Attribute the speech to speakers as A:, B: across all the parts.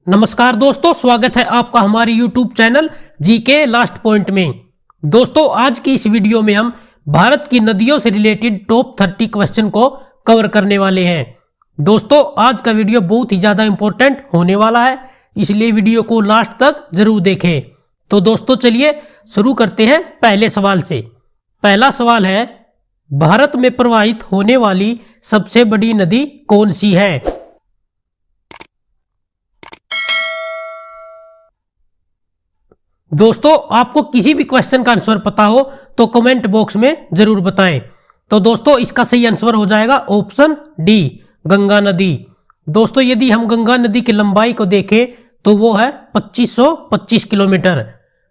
A: नमस्कार दोस्तों, स्वागत है आपका हमारे YouTube channel GK last point में। दोस्तों, आज की इस वीडियो में हम भारत की नदियों से रिलेटेड टॉप 30 क्वेश्चन को कवर करने वाले हैं। दोस्तों, आज का वीडियो बहुत ही ज़्यादा इंपॉर्टेंट होने वाला है, इसलिए वीडियो को लास्ट तक जरूर देखें। तो दोस्तों, चलिए शुरू करते हैं पहले सवाल से। पहला सवाल है, भारत में प्रवाहित होने वाली सबसे बड़ी नदी कौन सी है? दोस्तों, आपको किसी भी क्वेश्चन का आंसर पता हो तो कमेंट बॉक्स में जरूर बताएं। तो दोस्तों, इसका सही आंसर हो जाएगा ऑप्शन डी, गंगा नदी। दोस्तों, यदि हम गंगा नदी की लंबाई को देखें तो वो है 2525 किलोमीटर।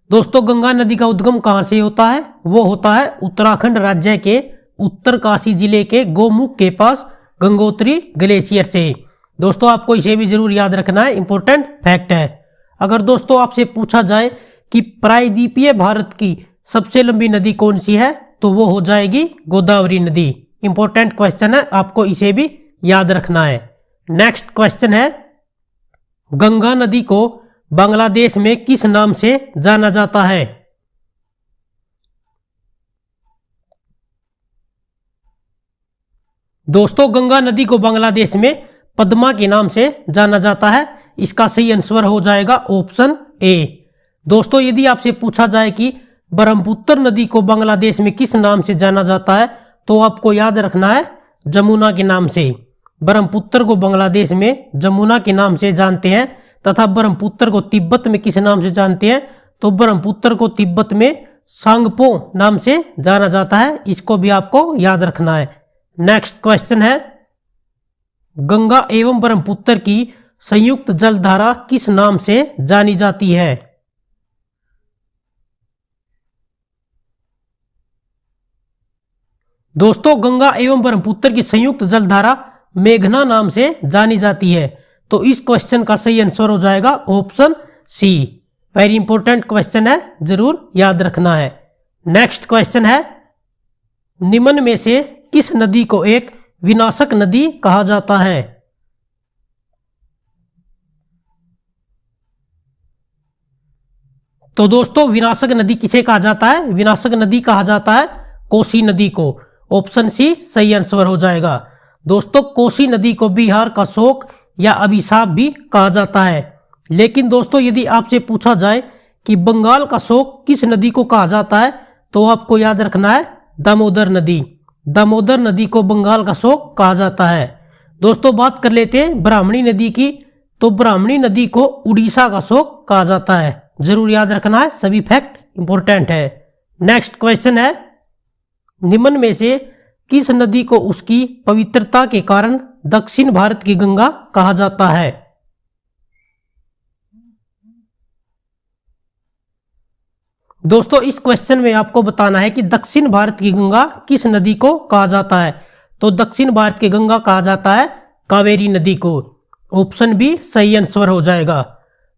A: दोस्तों, गंगा नदी का उद्गम कहां से होता है? वो होता है उत्तराखंड राज्य के उत्तरकाशी जिले के गोमुख के पास गंगोत्री ग्लेशियर से। दोस्तों, आपको इसे भी जरूर याद रखना है, इंपॉर्टेंट फैक्ट है। अगर दोस्तों आपसे पूछा जाए कि प्रायद्वीपीय भारत की सबसे लंबी नदी कौन सी है, तो वो हो जाएगी गोदावरी नदी। इंपॉर्टेंट क्वेश्चन है, आपको इसे भी याद रखना है। नेक्स्ट क्वेश्चन है, गंगा नदी को बांग्लादेश में किस नाम से जाना जाता है? दोस्तों, गंगा नदी को बांग्लादेश में पद्मा के नाम से जाना जाता है। इसका सही आंसर हो जाएगा ऑप्शन ए। दोस्तों, यदि आपसे पूछा जाए कि ब्रह्मपुत्र नदी को बांग्लादेश में किस नाम से जाना जाता है, तो आपको याद रखना है जमुना के नाम से। ब्रह्मपुत्र को बांग्लादेश में जमुना के नाम से जानते हैं, तथा ब्रह्मपुत्र को तिब्बत में किस नाम से जानते हैं, तो ब्रह्मपुत्र को तिब्बत में सांगपो नाम से जाना जाता है। इसको भी आपको याद रखना है। नेक्स्ट क्वेश्चन है, गंगा एवं ब्रह्मपुत्र की संयुक्त जलधारा किस नाम से जानी जाती है? दोस्तों, गंगा एवं ब्रह्मपुत्र की संयुक्त जलधारा मेघना नाम से जानी जाती है। तो इस क्वेश्चन का सही आंसर हो जाएगा option C. Very important question है, जरूर याद रखना है। नेक्स्ट क्वेश्चन है, निम्न में से किस नदी को एक विनाशक नदी कहा जाता है? तो दोस्तों, विनाशक नदी किसे कहा जाता है? विनाशक नदी कहा जाता है कोसी नदी को। ऑप्शन सी सही आंसर हो जाएगा। दोस्तों, कोसी नदी को बिहार का शोक या अभिशाप भी कहा जाता है। लेकिन दोस्तों, यदि आपसे पूछा जाए कि बंगाल का शोक किस नदी को कहा जाता है, तो आपको याद रखना है दामोदर नदी। दामोदर नदी को बंगाल का शोक कहा जाता है। दोस्तों, बात कर लेते हैं ब्राह्मणी नदी की। तो ब्राह्मणी नदी को उड़ीसा का शोक कहा जाता है। जरूर याद रखना है, सभी फैक्ट इंपॉर्टेंट है। नेक्स्ट क्वेश्चन है, निम्न में से किस नदी को उसकी पवित्रता के कारण दक्षिण भारत की गंगा कहा जाता है? दोस्तों, इस क्वेश्चन में आपको बताना है कि दक्षिण भारत की गंगा किस नदी को कहा जाता है। तो दक्षिण भारत की गंगा कहा जाता है कावेरी नदी को। ऑप्शन बी सही आंसर हो जाएगा।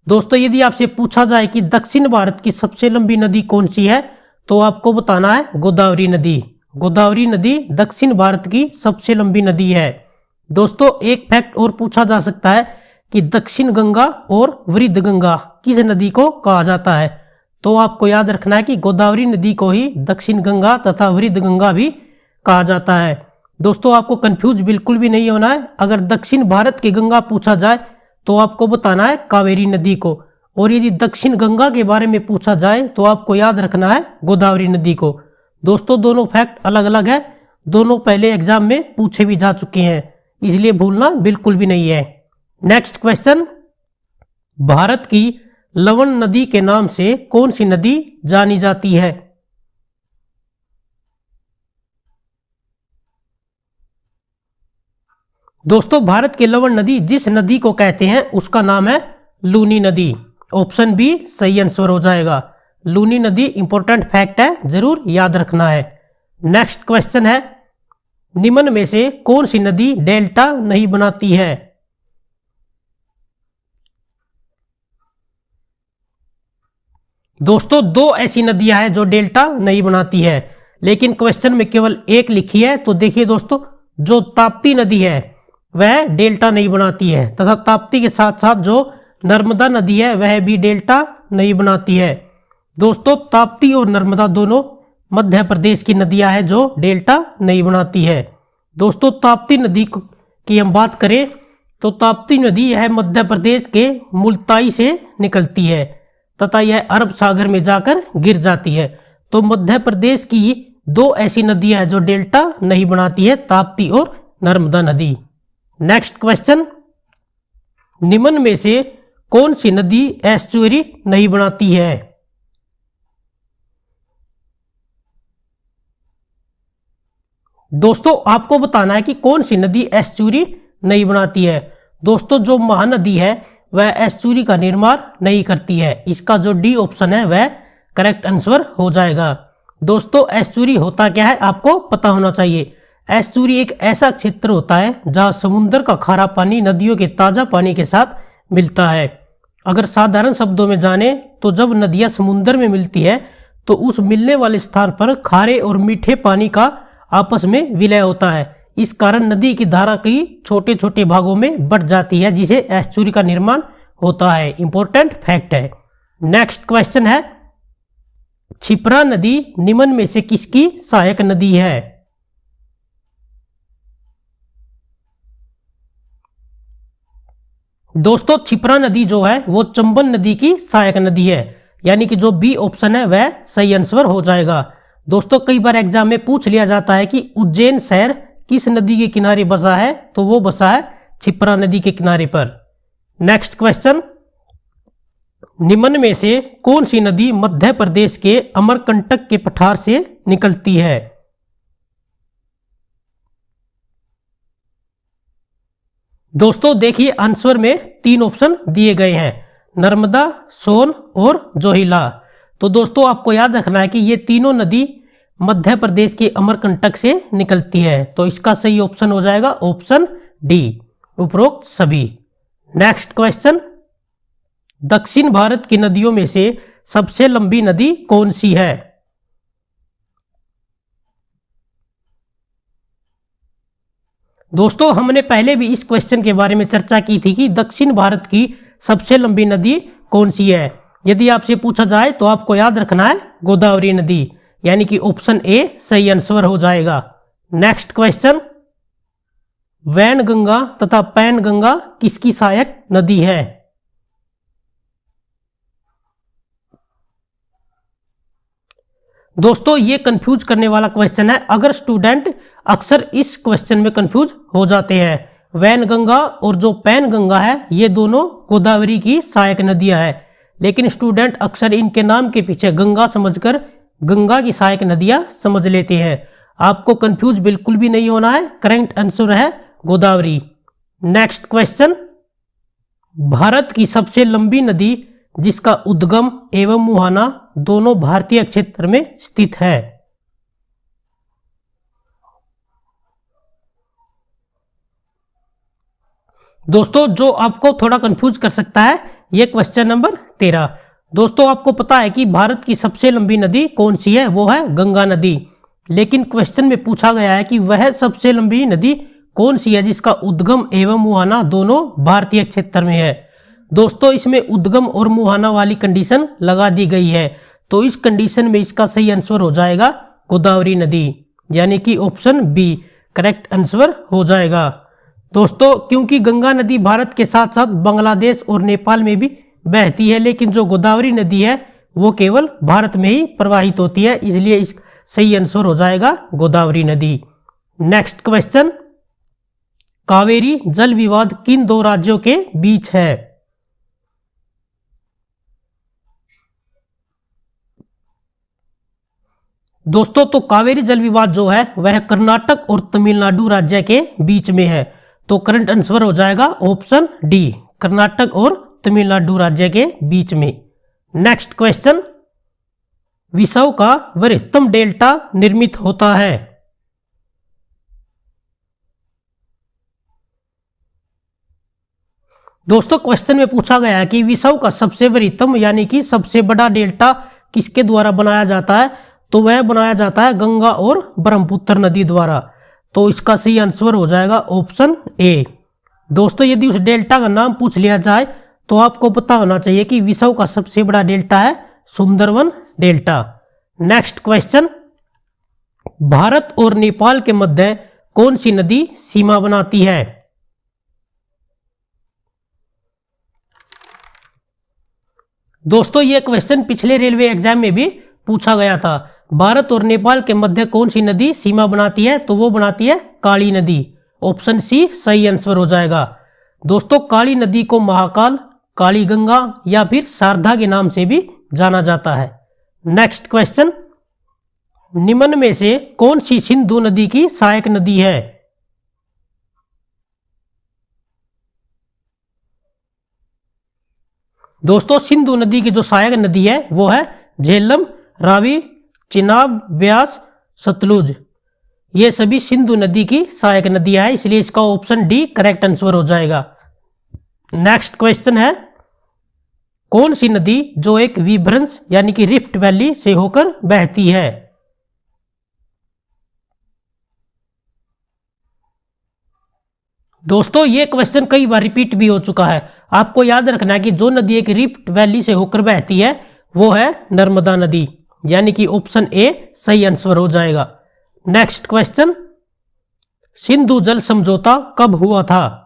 A: दोस्तों, यदि आपसे पूछा जाए कि दक्षिण भारत की सबसे लंबी नदी कौन सी है, तो आपको बताना है गोदावरी नदी। गोदावरी नदी दक्षिण भारत की सबसे लंबी नदी है। दोस्तों, एक फैक्ट और पूछा जा सकता है कि दक्षिण गंगा और वृद्ध गंगा किस नदी को कहा जाता है, तो आपको याद रखना है कि गोदावरी नदी को ही दक्षिण गंगा तथा वृद्ध गंगा भी कहा जाता है। दोस्तों, आपको कंफ्यूज बिल्कुल भी नहीं होना है। अगर दक्षिण भारत की गंगा पूछा जाए तो आपको बताना है कावेरी नदी को, और यदि दक्षिण गंगा के बारे में पूछा जाए तो आपको याद रखना है गोदावरी नदी को। दोस्तों, दोनों फैक्ट अलग अलग है, दोनों पहले एग्जाम में पूछे भी जा चुके हैं, इसलिए भूलना बिल्कुल भी नहीं है। नेक्स्ट क्वेश्चन, भारत की लवण नदी के नाम से कौन सी नदी जानी जाती है? दोस्तों, भारत की लवण नदी जिस नदी को कहते हैं उसका नाम है लूनी नदी। ऑप्शन बी सही आंसर हो जाएगा। लूनी नदी इंपॉर्टेंट फैक्ट है, जरूर याद रखना है। नेक्स्ट क्वेश्चन है, निम्न में से कौन सी नदी डेल्टा नहीं बनाती है? दोस्तों, दो ऐसी नदियां हैं जो डेल्टा नहीं बनाती है, लेकिन क्वेश्चन में केवल एक लिखी है। तो देखिए दोस्तों, जो ताप्ती नदी है वह डेल्टा नहीं बनाती है, तथा ताप्ती के साथ साथ जो नर्मदा नदी है वह भी डेल्टा नहीं बनाती है। दोस्तों ताप्ती और नर्मदा दोनों मध्य प्रदेश की नदियां हैं जो डेल्टा नहीं बनाती है। दोस्तों ताप्ती नदी की हम बात करें तो ताप्ती नदी यह मध्य प्रदेश के मुल्ताई से निकलती है तथा यह अरब सागर में जाकर गिर जाती है। तो मध्य प्रदेश की दो ऐसी नदियां हैं जो डेल्टा नहीं बनाती है, ताप्ती और नर्मदा नदी। नेक्स्ट क्वेश्चन, निम्न में से कौन सी नदी एस्चुअरी नहीं बनाती है? दोस्तों आपको बताना है कि कौन सी नदी एस्चुअरी नहीं बनाती है। दोस्तों जो महानदी है वह एस्चुअरी का निर्माण नहीं करती है। इसका जो डी ऑप्शन है वह करेक्ट आंसर हो जाएगा। दोस्तों एस्चुअरी होता क्या है आपको पता होना चाहिए। एस्चुअरी एक ऐसा क्षेत्र होता है जहां समुद्र का खारा पानी नदियों के ताजा पानी के साथ मिलता है। अगर साधारण शब्दों में जाने तो जब नदियां समुद्र में मिलती है तो उस मिलने वाले स्थान पर खारे और मीठे पानी का आपस में विलय होता है। इस कारण नदी की धारा कई छोटे छोटे भागों में बट जाती है जिसे एस्चुअरी का निर्माण होता है। इंपॉर्टेंट फैक्ट है। नेक्स्ट क्वेश्चन है, क्षिप्रा नदी निम्न में से किसकी सहायक नदी है? दोस्तों क्षिप्रा नदी जो है वो चंबल नदी की सहायक नदी है, यानी कि जो बी ऑप्शन है वह सही आंसर हो जाएगा। दोस्तों कई बार एग्जाम में पूछ लिया जाता है कि उज्जैन शहर किस नदी के किनारे बसा है, तो वो बसा है क्षिप्रा नदी के किनारे पर। नेक्स्ट क्वेश्चन, निम्न में से कौन सी नदी मध्य प्रदेश के अमरकंटक के पठार से निकलती है? दोस्तों देखिए आंसर में तीन ऑप्शन दिए गए हैं, नर्मदा, सोन और जोहिला। तो दोस्तों आपको याद रखना है कि ये तीनों नदी मध्य प्रदेश के अमरकंटक से निकलती है। तो इसका सही ऑप्शन हो जाएगा ऑप्शन डी, उपरोक्त सभी। नेक्स्ट क्वेश्चन, दक्षिण भारत की नदियों में से सबसे लंबी नदी कौन सी है? दोस्तों हमने पहले भी इस क्वेश्चन के बारे में चर्चा की थी कि दक्षिण भारत की सबसे लंबी नदी कौन सी है। यदि आपसे पूछा जाए तो आपको याद रखना है गोदावरी नदी, यानी कि ऑप्शन ए सही आंसर हो जाएगा। नेक्स्ट क्वेश्चन, वैनगंगा तथा पैनगंगा किसकी सहायक नदी है? दोस्तों ये कंफ्यूज करने वाला क्वेश्चन है। अगर स्टूडेंट अक्सर इस क्वेश्चन में कंफ्यूज हो जाते हैं। वैनगंगा और जो पैनगंगा है ये दोनों गोदावरी की सहायक नदियां हैं, लेकिन स्टूडेंट अक्सर इनके नाम के पीछे गंगा समझकर गंगा की सहायक नदियां समझ लेते हैं। आपको कंफ्यूज बिल्कुल भी नहीं होना है, करेक्ट आंसर है गोदावरी। नेक्स्ट क्वेश्चन, भारत की सबसे लंबी नदी जिसका उद्गम एवं मुहाना दोनों भारतीय क्षेत्र में स्थित है? दोस्तों जो आपको थोड़ा कंफ्यूज कर सकता है ये क्वेश्चन नंबर 13। दोस्तों आपको पता है कि भारत की सबसे लंबी नदी कौन सी है, वो है गंगा नदी। लेकिन क्वेश्चन में पूछा गया है कि वह सबसे लंबी नदी कौन सी है जिसका उद्गम एवं मुहाना दोनों भारतीय क्षेत्र में है। दोस्तों इसमें उद्गम और मुहाना वाली कंडीशन लगा दी गई है, तो इस कंडीशन में इसका सही आंसर हो जाएगा गोदावरी नदी, यानी कि ऑप्शन बी करेक्ट आंसर हो जाएगा। दोस्तों क्योंकि गंगा नदी भारत के साथ साथ बांग्लादेश और नेपाल में भी बहती है, लेकिन जो गोदावरी नदी है वो केवल भारत में ही प्रवाहित होती है, इसलिए इस सही आंसर हो जाएगा गोदावरी नदी। नेक्स्ट क्वेश्चन, कावेरी जल विवाद किन दो राज्यों के बीच है? दोस्तों तो कावेरी जल विवाद जो है वह कर्नाटक और तमिलनाडु राज्य के बीच में है, तो करंट आंसर हो जाएगा ऑप्शन डी, कर्नाटक और तमिलनाडु राज्य के बीच में। नेक्स्ट क्वेश्चन, विश्व का वृहत्तम डेल्टा निर्मित होता है? दोस्तों क्वेश्चन में पूछा गया है कि विश्व का सबसे वृहत्तम यानी कि सबसे बड़ा डेल्टा किसके द्वारा बनाया जाता है, तो वह बनाया जाता है गंगा और ब्रह्मपुत्र नदी द्वारा, तो इसका सही आंसर हो जाएगा ऑप्शन ए। दोस्तों यदि उस डेल्टा का नाम पूछ लिया जाए तो आपको पता होना चाहिए कि विश्व का सबसे बड़ा डेल्टा है Sundarban delta. Next question, Bharat और नेपाल के मध्य कौन सी नदी सीमा बनाती है? दोस्तों ये क्वेश्चन पिछले रेलवे एग्जाम में भी पूछा गया था। भारत और नेपाल के मध्य कौन सी नदी सीमा बनाती है? तो वो बनाती है काली नदी। ऑप्शन सी सही आंसर हो जाएगा। दोस्तों काली नदी को महाकाल, काली गंगा या फिर शारदा के नाम से भी जाना जाता है। नेक्स्ट क्वेश्चन, निम्न में से कौन सी सिंधु नदी की सहायक नदी है? दोस्तों सिंधु नदी की जो सहायक नदी है वो है झेलम, रावी, चिनाब, ब्यास, सतलुज। ये सभी सिंधु नदी की सहायक नदियां हैं, इसलिए इसका ऑप्शन डी करेक्ट आंसर हो जाएगा। नेक्स्ट क्वेश्चन है, कौन सी नदी जो एक विभ्रंश यानी कि रिफ्ट वैली से होकर बहती है? दोस्तों ये क्वेश्चन कई बार रिपीट भी हो चुका है। आपको याद रखना है कि जो नदी एक रिफ्ट वैली से होकर बहती है वो है नर्मदा नदी, यानी कि ऑप्शन ए सही आंसर हो जाएगा। नेक्स्ट क्वेश्चन, सिंधु जल समझौता कब हुआ था?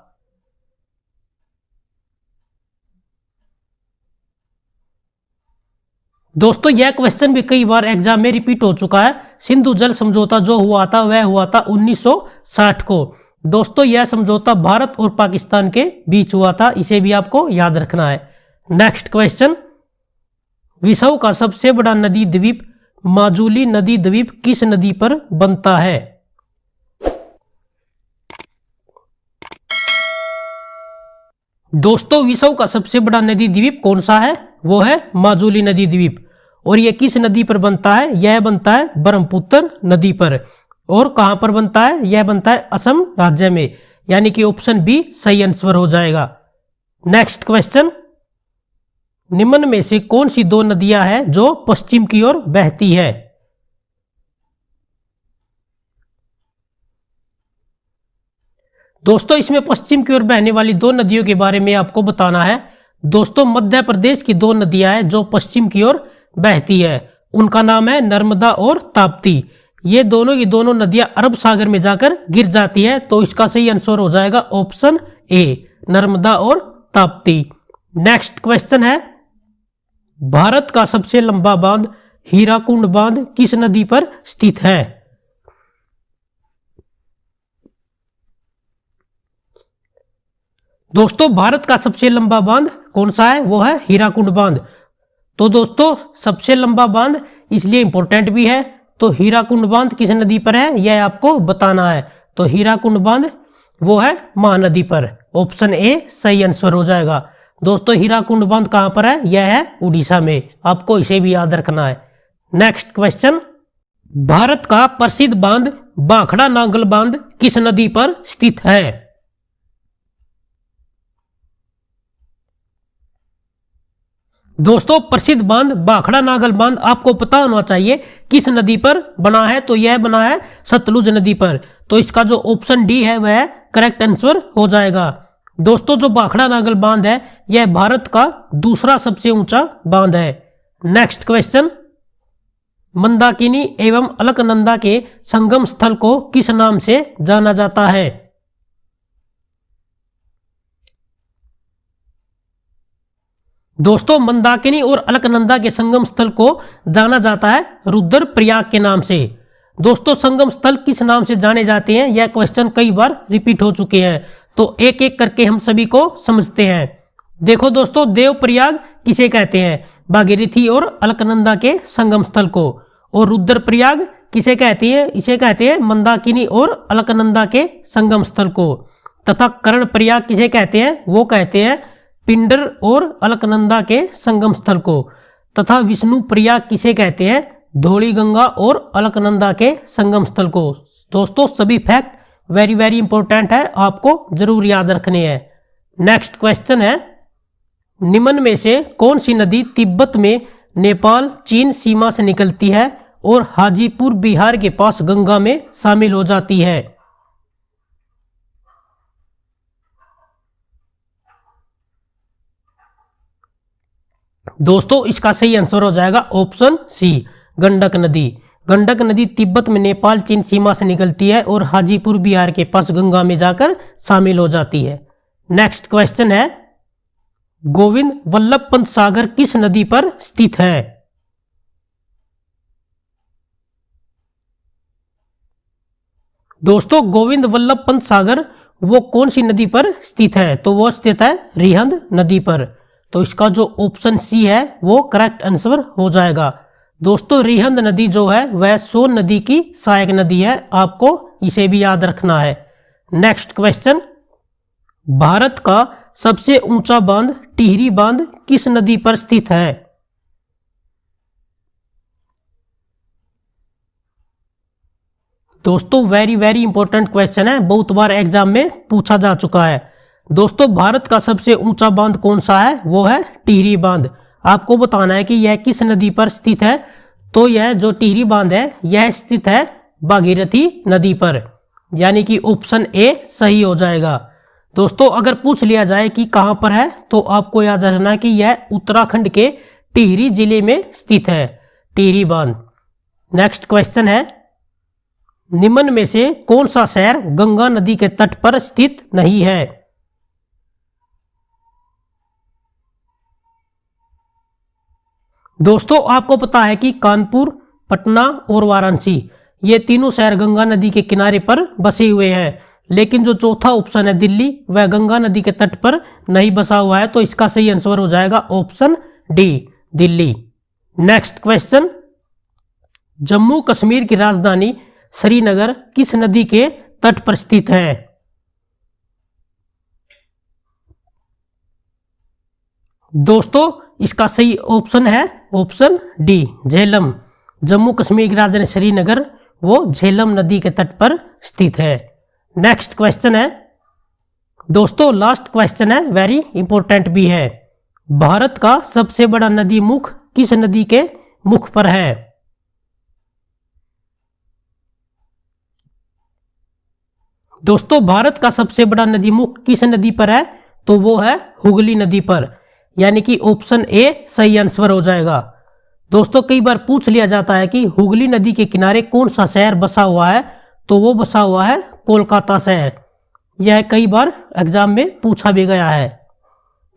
A: दोस्तों यह क्वेश्चन भी कई बार एग्जाम में रिपीट हो चुका है। सिंधु जल समझौता जो हुआ था वह हुआ था 1960 को। दोस्तों यह समझौता भारत और पाकिस्तान के बीच हुआ था, इसे भी आपको याद रखना है। नेक्स्ट क्वेश्चन, विश्व का सबसे बड़ा नदी द्वीप माजुली नदी द्वीप किस नदी पर बनता है? दोस्तों विश्व का सबसे बड़ा नदी द्वीप कौन सा है? वो है माजुली नदी द्वीप। और यह किस नदी पर बनता है? यह बनता है ब्रह्मपुत्र नदी पर। और कहां पर बनता है? यह बनता है असम राज्य में, यानी कि ऑप्शन बी सही आंसर हो जाएगा। नेक्स्ट क्वेश्चन, निम्न में से कौन सी दो नदियां हैं जो पश्चिम की ओर बहती है? दोस्तों इसमें पश्चिम की ओर बहने वाली दो नदियों के बारे में आपको बताना है। दोस्तों मध्य प्रदेश की दो नदियां हैं जो पश्चिम की ओर बहती है, उनका नाम है नर्मदा और ताप्ती। ये दोनों की दोनों नदियां अरब सागर में जाकर गिर जाती है, तो इसका सही आंसर हो जाएगा ऑप्शन ए नर्मदा और ताप्ती। नेक्स्ट क्वेश्चन है, भारत का सबसे लंबा बांध हीराकुंड बांध किस नदी पर स्थित है? दोस्तों भारत का सबसे लंबा बांध कौन सा है? वो है हीराकुंड बांध। तो दोस्तों सबसे लंबा बांध इसलिए इंपॉर्टेंट भी है, तो हीराकुंड बांध किस नदी पर है यह आपको बताना है। तो हीराकुंड बांध वो है महानदी पर। ऑप्शन ए सही आंसर हो जाएगा। दोस्तों हीराकुंड बांध कहां पर है? यह है उड़ीसा में, आपको इसे भी याद रखना है। नेक्स्ट क्वेश्चन, भारत का प्रसिद्ध बांध भाखड़ा नांगल बांध किस नदी पर स्थित है? दोस्तों प्रसिद्ध बांध भाखड़ा नागल बांध आपको पता होना चाहिए किस नदी पर बना है, तो यह बना है सतलुज नदी पर। तो इसका जो ऑप्शन डी है वह करेक्ट आंसर हो जाएगा। दोस्तों जो भाखड़ा नागल बांध है यह भारत का दूसरा सबसे ऊंचा बांध है। नेक्स्ट क्वेश्चन, मंदाकिनी एवं अलकनंदा के संगम स्थल को किस नाम से जाना जाता है? दोस्तों मंदाकिनी और अलकनंदा के संगम स्थल को जाना जाता है रुद्रप्रयाग के नाम से। दोस्तों संगम स्थल किस नाम से जाने जाते हैं यह क्वेश्चन कई बार रिपीट हो चुके हैं, तो एक एक करके हम सभी को समझते हैं। देखो दोस्तों देवप्रयाग किसे कहते हैं? भागीरथी और अलकनंदा के संगम स्थल को। और रुद्रप्रयाग किसे कहते हैं? इसे कहते हैं मंदाकिनी और अलकनंदा के संगम स्थल को। तथा कर्णप्रयाग किसे कहते हैं? वो कहते हैं पिंडर और अलकनंदा के संगम स्थल को। तथा विष्णु प्रयाग किसे कहते हैं? धौली गंगा और अलकनंदा के संगम स्थल को। दोस्तों सभी फैक्ट वेरी वेरी इंपॉर्टेंट है, आपको जरूर याद रखने हैं। नेक्स्ट क्वेश्चन है, निम्न में से कौन सी नदी तिब्बत में नेपाल चीन सीमा से निकलती है और हाजीपुर बिहार के पास गंगा में शामिल हो जाती है? दोस्तों इसका सही आंसर हो जाएगा ऑप्शन सी, गंडक नदी। गंडक नदी तिब्बत में नेपाल चीन सीमा से निकलती है और हाजीपुर बिहार के पास गंगा में जाकर शामिल हो जाती है। नेक्स्ट क्वेश्चन है, गोविंद वल्लभ पंत सागर किस नदी पर स्थित है? दोस्तों गोविंद वल्लभ पंत सागर वो कौन सी नदी पर स्थित है? तो वो स्थित है रिहंद नदी पर। तो इसका जो ऑप्शन सी है वो करेक्ट आंसर हो जाएगा। दोस्तों रिहंद नदी जो है वह सोन नदी की सहायक नदी है, आपको इसे भी याद रखना है। नेक्स्ट क्वेश्चन, भारत का सबसे ऊंचा बांध टिहरी बांध किस नदी पर स्थित है? दोस्तों वेरी इंपॉर्टेंट क्वेश्चन है, बहुत बार एग्जाम में पूछा जा चुका है। दोस्तों भारत का सबसे ऊंचा बांध कौन सा है? वो है टिहरी बांध। आपको बताना है कि यह किस नदी पर स्थित है। तो यह जो टिहरी बांध है यह स्थित है भागीरथी नदी पर, यानी कि ऑप्शन ए सही हो जाएगा। दोस्तों अगर पूछ लिया जाए कि कहां पर है तो आपको याद रखना कि यह उत्तराखंड के टिहरी जिले में स्थित है, टिहरी बांध। नेक्स्ट क्वेश्चन है, निम्न में से कौन सा शहर गंगा नदी के तट पर स्थित नहीं है? दोस्तों आपको पता है कि कानपुर, पटना और वाराणसी ये तीनों शहर गंगा नदी के किनारे पर बसे हुए हैं, लेकिन जो चौथा ऑप्शन है दिल्ली, वह गंगा नदी के तट पर नहीं बसा हुआ है। तो इसका सही आंसर हो जाएगा option D, Delhi. Next question, Jammu Kashmir की राजधानी श्रीनगर किस नदी के तट पर स्थित है? दोस्तों इसका सही ऑप्शन है ऑप्शन डी, झेलम। जम्मू कश्मीर की राजधानी श्रीनगर वो झेलम नदी के तट पर स्थित है। नेक्स्ट क्वेश्चन है, दोस्तों लास्ट क्वेश्चन है, वेरी इंपॉर्टेंट भी है। भारत का सबसे बड़ा नदी मुख किस नदी के मुख पर है? दोस्तों भारत का सबसे बड़ा नदी मुख किस नदी पर है? तो वो है हुगली नदी पर, यानी कि ऑप्शन ए सही आंसर हो जाएगा। दोस्तों कई बार पूछ लिया जाता है कि हुगली नदी के किनारे कौन सा शहर बसा हुआ है? तो वो बसा हुआ है कोलकाता शहर। यह कई बार एग्जाम में पूछा भी गया है।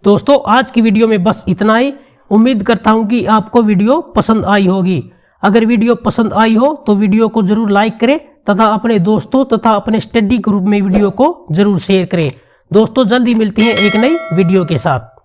A: दोस्तों आज की वीडियो में बस इतना ही। उम्मीद करता हूं कि आपको वीडियो पसंद आई होगी। अगर वीडियो पसंद आई हो तो वीडियो को जरूर लाइक करें तथा अपने दोस्तों तथा अपने स्टडी ग्रुप में वीडियो को जरूर शेयर करें। दोस्तों जल्दी मिलती हैं एक नई वीडियो के साथ।